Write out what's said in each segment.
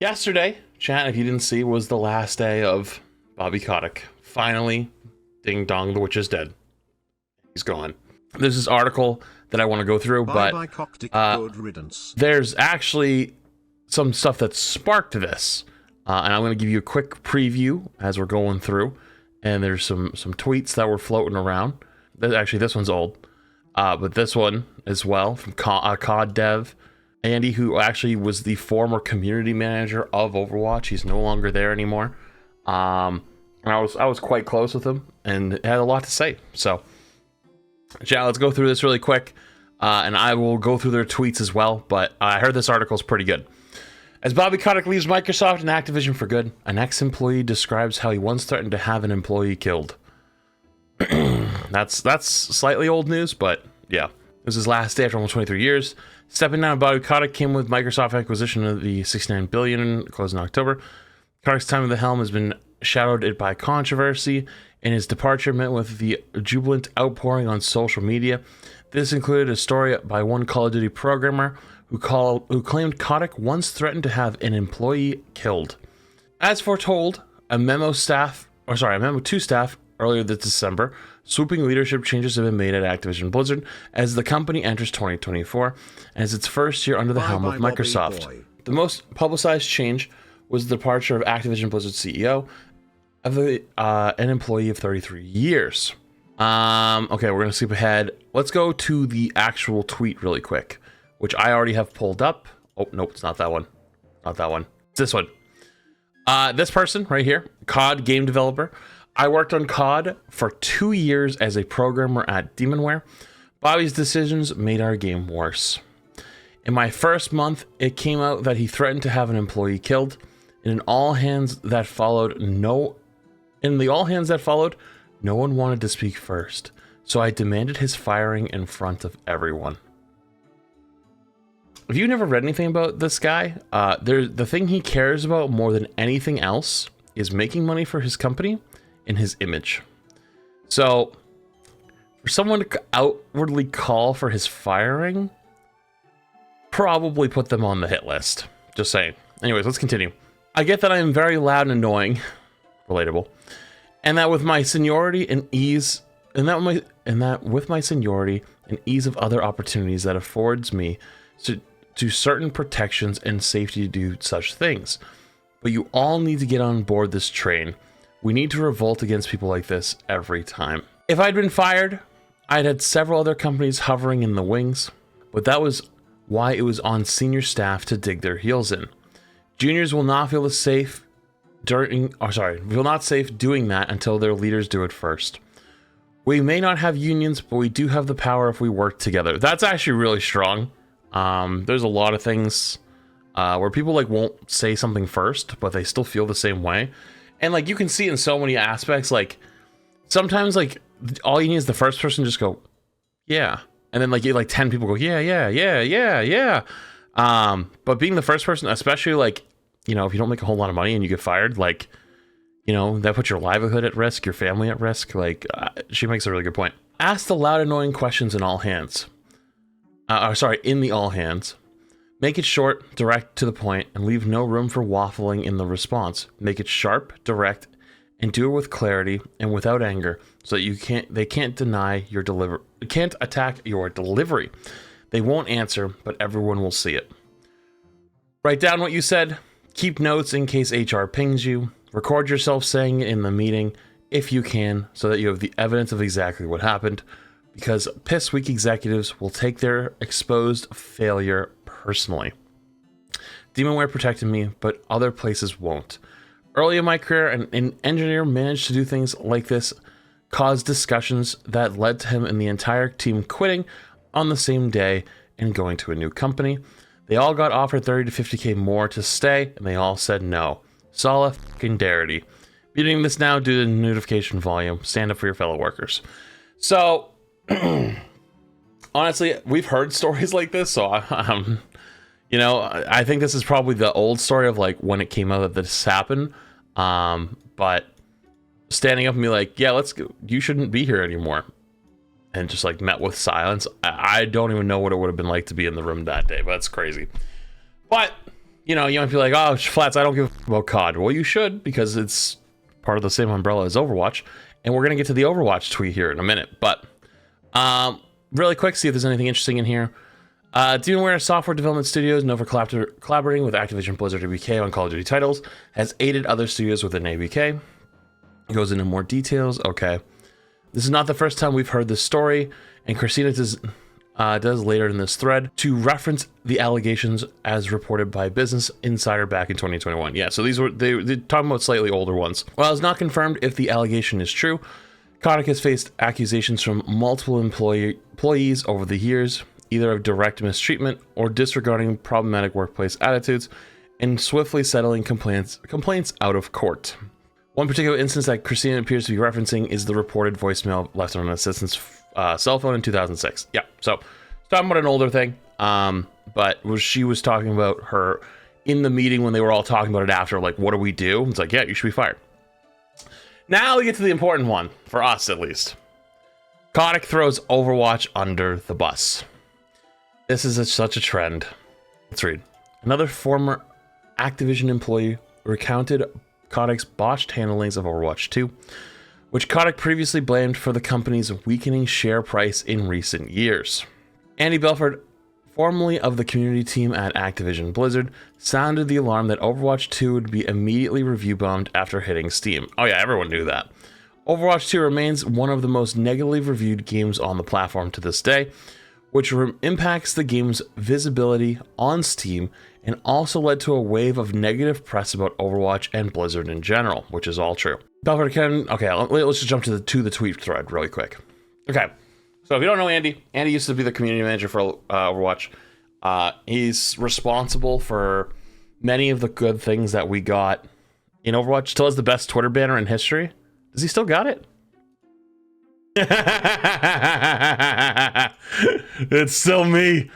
Yesterday, chat, if you didn't see, was the last day of Bobby Kotick. Finally, ding dong, the witch is dead. He's gone. There's this article that I want to go through, but good riddance. There's actually some stuff that sparked this, and I'm going to give you a quick preview as we're going through. And there's some tweets that were floating around. Actually, this one's old, but this one as well from COD dev Andy, who actually was the former community manager of Overwatch. He's no longer there anymore. And I was quite close with him and had a lot to say. So, yeah, let's go through this really quick, and I will go through their tweets as well. But I heard this article is pretty good. As Bobby Kotick leaves Microsoft and Activision for good, an ex-employee describes how he once threatened to have an employee killed. That's slightly old news, but yeah. It was his last day after almost 23 years. Stepping down, Bobby Kotick came with Microsoft acquisition of the $69 billion, closed in October. Kotick's time at the helm has been shadowed by controversy, and his departure met with the jubilant outpouring on social media. This included a story by one Call of Duty programmer who claimed Kotick once threatened to have an employee killed. As foretold, a memo to staff earlier this December, swooping leadership changes have been made at Activision Blizzard as the company enters 2024 and is its first year under the helm of Microsoft. The most publicized change was the departure of Activision Blizzard CEO of an employee of 33 years. Okay, we're going to skip ahead. Let's go to the actual tweet really quick, which I already have pulled up. Oh, nope, it's not that one. Not that one. It's this one. This person right here, COD game developer. I worked on COD for 2 years as a programmer at Demonware. Bobby's decisions made our game worse. In my first month, it came out that he threatened to have an employee killed. In the all hands that followed, no one wanted to speak first, so I demanded his firing in front of everyone. If you've never read anything about this guy, the thing he cares about more than anything else is making money for his company and his image. So, for someone to outwardly call for his firing, probably put them on the hit list. Just saying. Anyways, let's continue. I get that I am very loud and annoying, relatable, and that with my seniority and ease, with my seniority and ease of other opportunities that affords me to certain protections and safety to do such things. But you all need to get on board this train. We need to revolt against people like this every time. If I'd been fired, I'd had several other companies hovering in the wings, but that was why it was on senior staff to dig their heels in. Juniors will not feel safe doing that until their leaders do it first. We may not have unions, but we do have the power if we work together. That's actually really strong. There's a lot of things where people won't say something first, but they still feel the same way. And you can see in so many aspects, sometimes all you need is the first person to just go, yeah. And then you 10 people go, yeah. But being the first person, especially if you don't make a whole lot of money and you get fired, that puts your livelihood at risk, your family at risk. She makes a really good point. Ask the loud, annoying questions in all hands. In the all hands. Make it short, direct, to the point, and leave no room for waffling in the response. Make it sharp, direct, and do it with clarity and without anger, so that they can't attack your delivery. They won't answer, but everyone will see it. Write down what you said. Keep notes in case HR pings you. Record yourself saying it in the meeting if you can, so that you have the evidence of exactly what happened. Because piss weak executives will take their exposed failure personally. Demonware protected me, but other places won't. Early in my career, an engineer managed to do things like this, caused discussions that led to him and the entire team quitting on the same day and going to a new company. They all got offered 30 to 50k more to stay, and they all said no. Solidarity. Beating this now due to the notification volume. Stand up for your fellow workers. So, honestly, we've heard stories like this, so I think this is probably the old story of when it came out that this happened. But standing up and be yeah, let's go. You shouldn't be here anymore. And just met with silence. I don't even know what it would have been like to be in the room that day, but that's crazy. But you know, you might be like, oh, Flats, I don't give a f- about COD. Well, you should, because it's part of the same umbrella as Overwatch. And we're going to get to the Overwatch tweet here in a minute. But really quick, see if there's anything interesting in here. Do you aware software development studios known for collaborating with Activision Blizzard ABK on Call of Duty titles has aided other studios within ABK? It goes into more details. Okay. This is not the first time we've heard this story, and Christina does later in this thread to reference the allegations as reported by Business Insider back in 2021. Yeah, so they're talking about slightly older ones. While it's not confirmed if the allegation is true, Kotick has faced accusations from multiple employees over the years, either of direct mistreatment or disregarding problematic workplace attitudes, and swiftly settling complaints out of court. One particular instance that Christina appears to be referencing is the reported voicemail left on an assistant's cell phone in 2006. Yeah, so talking about an older thing, but she was talking about her in the meeting when they were all talking about it after, like, what do we do? It's like, yeah, you should be fired. Now we get to the important one, for us at least. Kotick throws Overwatch under the bus. This is such a trend. Let's read. Another former Activision employee recounted Kotick's botched handlings of Overwatch 2, which Kotick previously blamed for the company's weakening share price in recent years. Andy Belford, formerly of the community team at Activision Blizzard, sounded the alarm that Overwatch 2 would be immediately review bombed after hitting Steam. Oh yeah, everyone knew that. Overwatch 2 remains one of the most negatively reviewed games on the platform to this day, which impacts the game's visibility on Steam and also led to a wave of negative press about Overwatch and Blizzard in general, which is all true. Belford okay, let's just jump to the tweet thread really quick. Okay, so if you don't know Andy used to be the community manager for Overwatch. He's responsible for many of the good things that we got in Overwatch. Still has the best Twitter banner in history. Does he still got it? It's still me.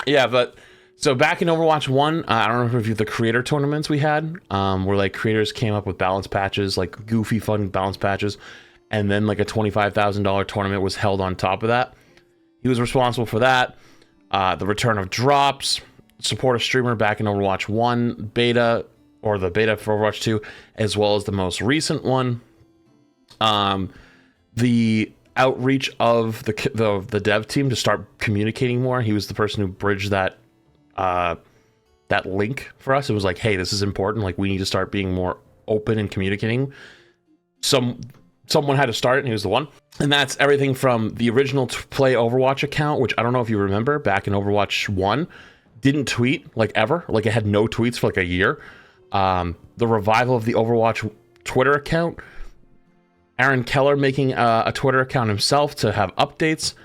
Yeah, but so back in Overwatch 1, I don't know if you the creator tournaments we had, where like creators came up with balance patches, like goofy fun balance patches, and then like a $25,000 tournament was held on top of that. He was responsible for that. The return of drops, support a streamer back in Overwatch 1 beta, or the beta for Overwatch 2, as well as the most recent one. The outreach of the dev team to start communicating more. He was the person who bridged that link for us. It was like, hey, this is important. Like, we need to start being more open and communicating. Someone had to start it, and he was the one. And that's everything from the original Play Overwatch account, which I don't know if you remember, back in Overwatch 1, didn't tweet, like, ever. Like, it had no tweets for, like, a year. The revival of the Overwatch Twitter account, Aaron Keller making a Twitter account himself to have updates.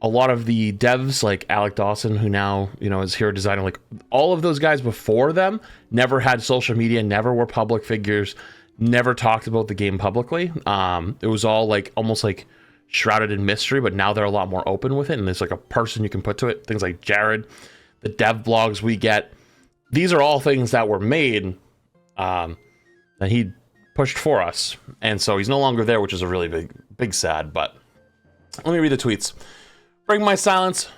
A lot of the devs, like Alec Dawson, who now, you know, is here designing, like, all of those guys before them never had social media, never were public figures, never talked about the game publicly. It was all like almost like shrouded in mystery, but now they're a lot more open with it, and there's like a person you can put to it. Things like Jared, the dev blogs we get. These are all things that were made that he pushed for us, and so he's no longer there, which is a really big sad. But let me read the tweets. Breaking my silence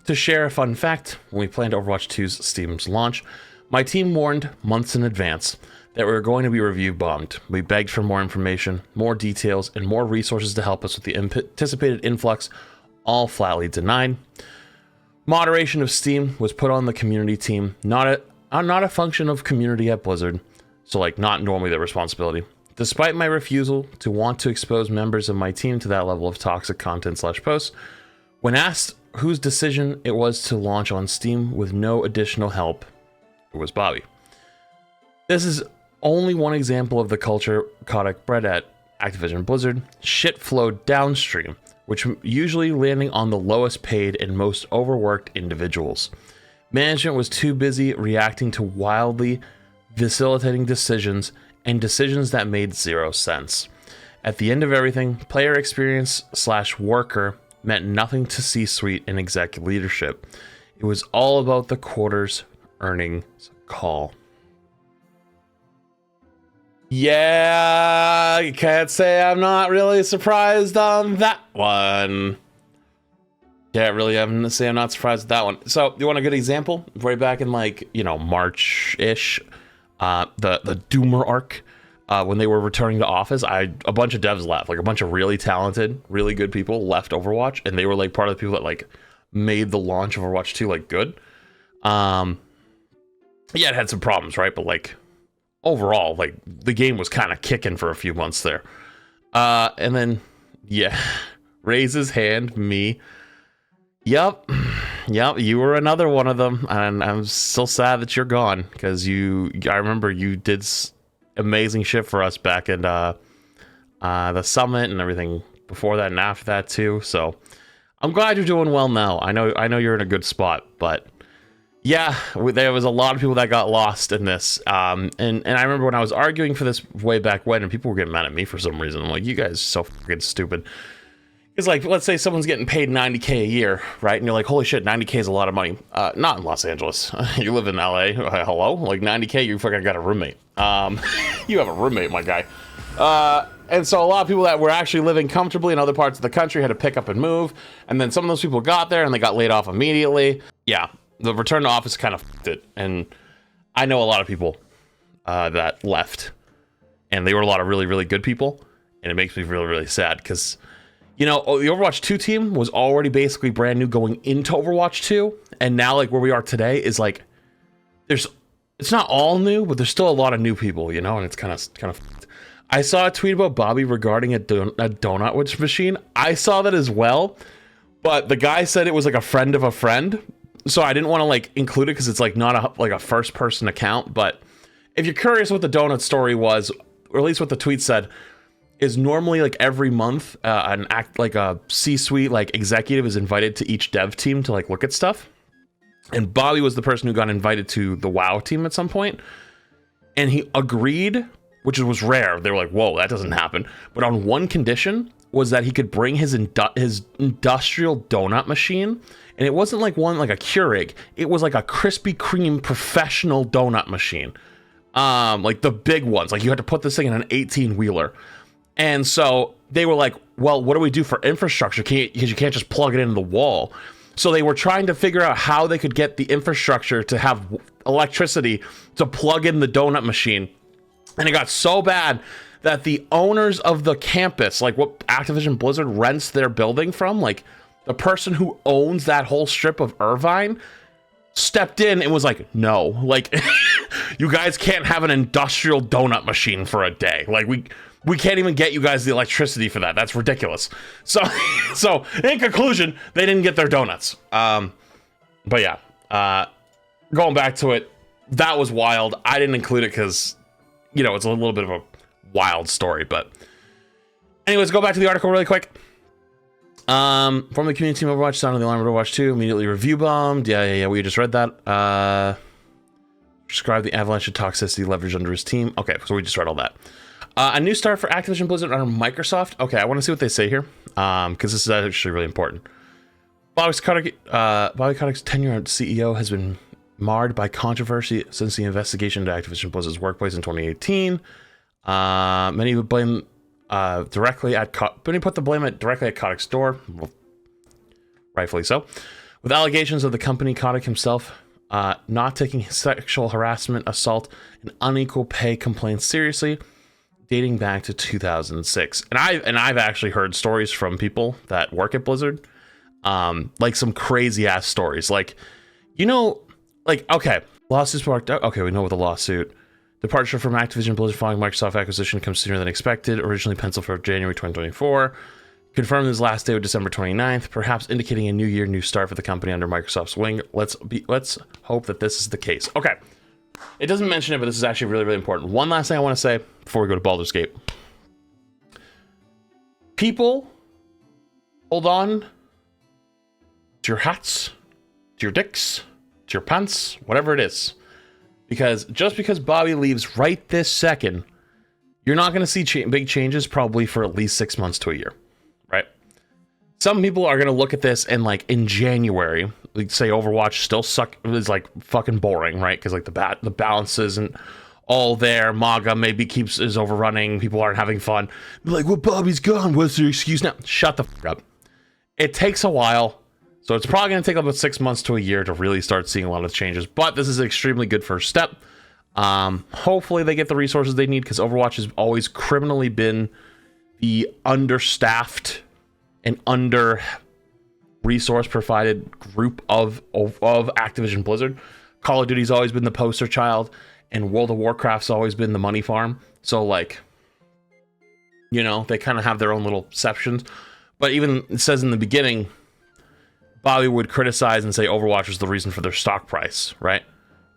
to share a fun fact. When we planned Overwatch 2's Steam's launch, my team warned months in advance that we were going to be review bombed. We begged for more information, more details, and more resources to help us with the anticipated influx, all flatly denied. Moderation of Steam was put on the community team, not a function of community at Blizzard, so like not normally their responsibility. Despite my refusal to want to expose members of my team to that level of toxic content / posts, when asked whose decision it was to launch on Steam with no additional help, it was Bobby. This is only one example of the culture Kotick bred at Activision Blizzard. Shit flowed downstream, which usually landing on the lowest paid and most overworked individuals. Management was too busy reacting to wildly vacillating decisions and decisions that made zero sense. At the end of everything, player experience / worker meant nothing to C-suite and exec leadership. It was all about the quarter's earnings call. Yeah, you can't say I'm not really surprised on that one. can't really have to say I'm not surprised with that one. So you want a good example? Right back in like, March-ish, the Doomer arc, when they were returning to office, a bunch of devs left, like a bunch of really talented, really good people left Overwatch, and they were like part of the people that like made the launch of Overwatch 2 like good. Yeah, it had some problems, right? But like overall, like the game was kind of kicking for a few months there. And then, yeah, raise his hand, me. Yep, you were another one of them, and I'm still sad that you're gone, because I remember you did amazing shit for us back in the summit and everything before that and after that too. So I'm glad you're doing well now. I know you're in a good spot, but yeah, there was a lot of people that got lost in this. And I remember when I was arguing for this way back when, and people were getting mad at me for some reason. I'm like, you guys are so fucking stupid. It's like, let's say someone's getting paid $90K a year, right? And you're like, holy shit, $90K is a lot of money. Not in Los Angeles. You live in LA. Hello? Like $90K, you fucking got a roommate. You have a roommate, my guy. And so a lot of people that were actually living comfortably in other parts of the country had to pick up and move. And then some of those people got there and they got laid off immediately. Yeah, the return to office kind of fucked it. And I know a lot of people that left. And they were a lot of really, really good people. And it makes me really, really sad because, the Overwatch 2 team was already basically brand new going into Overwatch 2. And now, like, where we are today is, like, it's not all new, but there's still a lot of new people, and it's kind of I saw a tweet about Bobby regarding a donut machine. I saw that as well, but the guy said it was, like, a friend of a friend. So I didn't want to, like, include it because it's, like, not a first-person account. But if you're curious what the donut story was, or at least what the tweet said, is normally like every month a C-suite like executive is invited to each dev team to like look at stuff, and Bobby was the person who got invited to the WoW team at some point, and he agreed, which was rare. They were like, whoa, that doesn't happen, but on one condition was that he could bring his industrial donut machine, and it wasn't like one like a Keurig, it was like a Krispy Kreme professional donut machine, like the big ones, like you had to put this thing in an 18-wheeler. And so they were like, well, what do we do for infrastructure? Because you can't just plug it into the wall. So they were trying to figure out how they could get the infrastructure to have electricity to plug in the donut machine. And it got so bad that the owners of the campus, like what Activision Blizzard rents their building from, like the person who owns that whole strip of Irvine, stepped in and was like, no, like you guys can't have an industrial donut machine for a day. Like we can't even get you guys the electricity for that. That's ridiculous. So in conclusion, they didn't get their donuts. But yeah, going back to it, that was wild. I didn't include it because, it's a little bit of a wild story. But anyways, go back to the article really quick. From the community team Overwatch, sounded the alarm of Overwatch 2, immediately review bombed. Yeah, we just read that. Describe the avalanche of toxicity leveraged under his team. Okay, so we just read all that. A new start for Activision Blizzard under Microsoft. Okay, I want to see what they say here, because this is actually really important. Bobby Kotick's tenure as CEO has been marred by controversy since the investigation into Activision Blizzard's workplace in 2018. Many would blame directly at put the blame directly at Kotick's door, well, rightfully so, with allegations of the company Kotick himself not taking sexual harassment, assault, and unequal pay complaints seriously, dating back to 2006. And I've actually heard stories from people that work at Blizzard, like some crazy ass stories, like okay, lawsuits sparked. Okay, we know what the lawsuit. Departure from Activision Blizzard following Microsoft acquisition comes sooner than expected, originally penciled for January 2024. Confirmed his last day of December 29th, perhaps indicating a new year, new start for the company under Microsoft's wing. Let's hope that this is the case. Okay. It doesn't mention it, but this is actually really, really important. One last thing I want to say before we go to Baldur's Gate. People, hold on to your hats, to your dicks, to your pants, whatever it is. Because just because Bobby leaves right this second, you're not going to see big changes probably for at least 6 months to a year, right? Some people are going to look at this and like in January, like say Overwatch still is like fucking boring, right? Because like the balance isn't all there. MAGA maybe is overrunning. People aren't having fun. They're like, well, Bobby's gone. What's their excuse now? Shut the fuck up. It takes a while. So it's probably going to take about 6 months to a year to really start seeing a lot of changes. But this is an extremely good first step. Hopefully they get the resources they need, because Overwatch has always criminally been the understaffed and under resource provided group of Activision Blizzard. Call of Duty's always been the poster child, and World of Warcraft's always been the money farm. So like, you know, they kind of have their own little exceptions. But even it says in the beginning, Bobby would criticize and say Overwatch was the reason for their stock price, right?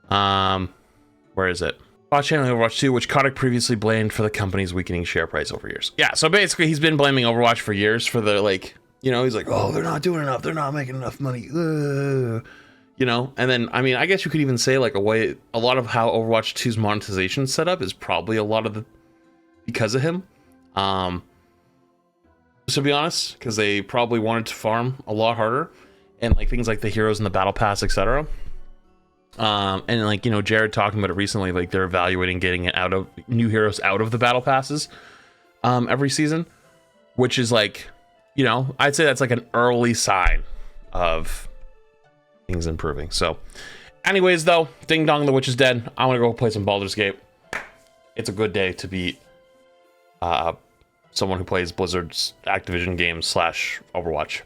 Where is it? Watch channel Overwatch 2, which Kotick previously blamed for the company's weakening share price over years. Yeah, so basically he's been blaming Overwatch for years for the, like, you know, he's like, oh, they're not doing enough. They're not making enough money. You know, and then, I mean, I guess you could even say, like, a lot of how Overwatch 2's monetization set up is probably a lot of the, because of him. To be honest, because they probably wanted to farm a lot harder, and like things like the heroes and the battle pass, etc. And like, you know, Jared talking about it recently, like they're evaluating getting it out of new heroes out of the battle passes every season, which is like, you know, I'd say that's like an early sign of things improving. So anyways, though, ding dong, the witch is dead. I want to go play some Baldur's Gate. It's a good day to beat someone who plays Blizzard's Activision games / Overwatch.